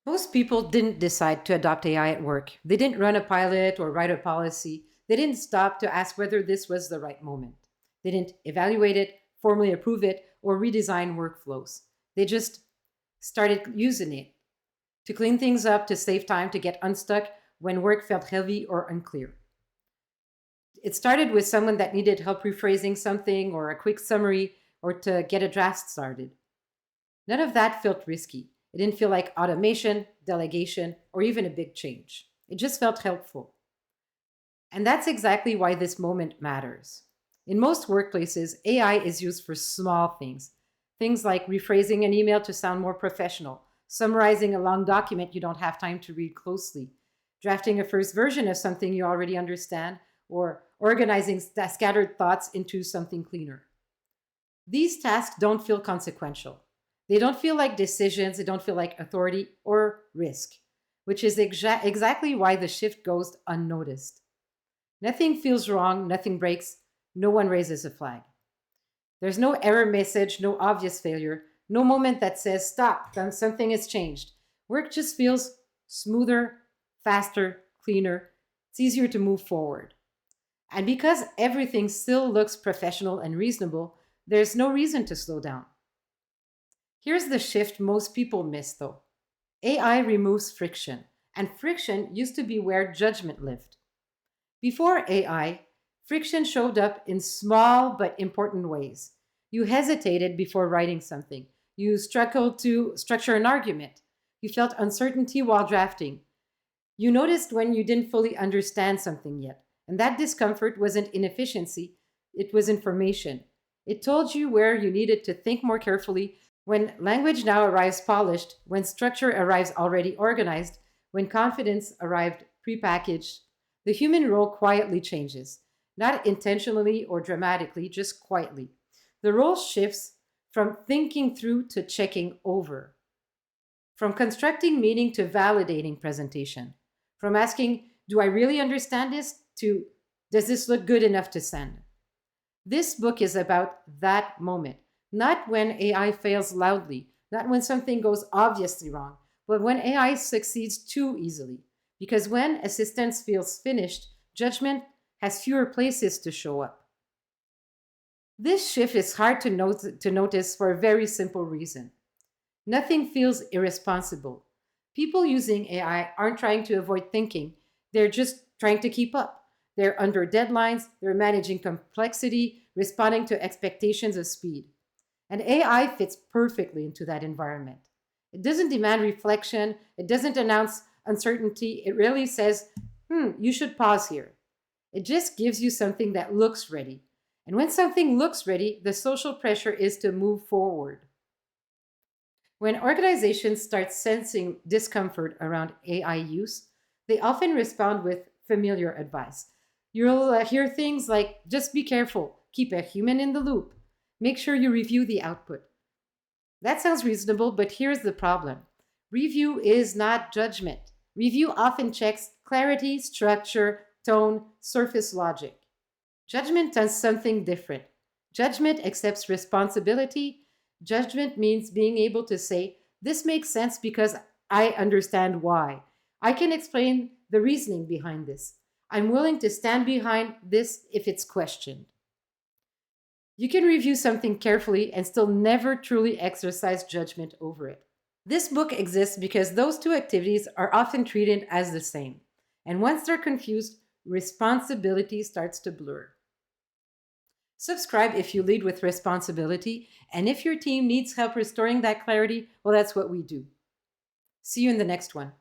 Most people didn't decide to adopt AI at work. They didn't run a pilot or write a policy. They didn't stop to ask whether this was the right moment. They didn't evaluate it, formally approve it, or redesign workflows. They just started using it to clean things up, to save time, to get unstuck when work felt heavy or unclear. It started with someone that needed help rephrasing something or a quick summary or to get a draft started. None of that felt risky. It didn't feel like automation, delegation, or even a big change. It just felt helpful. And that's exactly why this moment matters. In most workplaces, AI is used for small things. Things like rephrasing an email to sound more professional, summarizing a long document you don't have time to read closely, drafting a first version of something you already understand, or organizing scattered thoughts into something cleaner. These tasks don't feel consequential. They don't feel like decisions, they don't feel like authority or risk, which is exactly why the shift goes unnoticed. Nothing feels wrong, nothing breaks, no one raises a flag. There's no error message, no obvious failure, no moment that says, stop, something has changed. Work just feels smoother, faster, cleaner. It's easier to move forward. And because everything still looks professional and reasonable, there's no reason to slow down. Here's the shift most people miss though. AI removes friction, and friction used to be where judgment lived. Before AI, friction showed up in small but important ways. You hesitated before writing something. You struggled to structure an argument. You felt uncertainty while drafting. You noticed when you didn't fully understand something yet. And that discomfort wasn't inefficiency, it was information. It told you where you needed to think more carefully. When language now arrives polished, when structure arrives already organized, when confidence arrived prepackaged, the human role quietly changes, not intentionally or dramatically, just quietly. The role shifts from thinking through to checking over, from constructing meaning to validating presentation, from asking, do I really understand this, to does this look good enough to send? This book is about that moment, not when AI fails loudly, not when something goes obviously wrong, but when AI succeeds too easily. Because when assistance feels finished, judgment has fewer places to show up. This shift is hard to notice for a very simple reason. Nothing feels irresponsible. People using AI aren't trying to avoid thinking, they're just trying to keep up. They're under deadlines, they're managing complexity, responding to expectations of speed. And AI fits perfectly into that environment. It doesn't demand reflection, it doesn't announce uncertainty, it really says, you should pause here. It just gives you something that looks ready. And when something looks ready, the social pressure is to move forward. When organizations start sensing discomfort around AI use, they often respond with familiar advice. You'll hear things like just be careful, keep a human in the loop, make sure you review the output. That sounds reasonable, but here's the problem. Review is not judgment. Review often checks clarity, structure, tone, surface logic. Judgment does something different. Judgment accepts responsibility. Judgment means being able to say, this makes sense because I understand why. I can explain the reasoning behind this. I'm willing to stand behind this if it's questioned. You can review something carefully and still never truly exercise judgment over it. This book exists because those two activities are often treated as the same. And once they're confused, responsibility starts to blur. Subscribe if you lead with responsibility, and if your team needs help restoring that clarity, well, that's what we do. See you in the next one.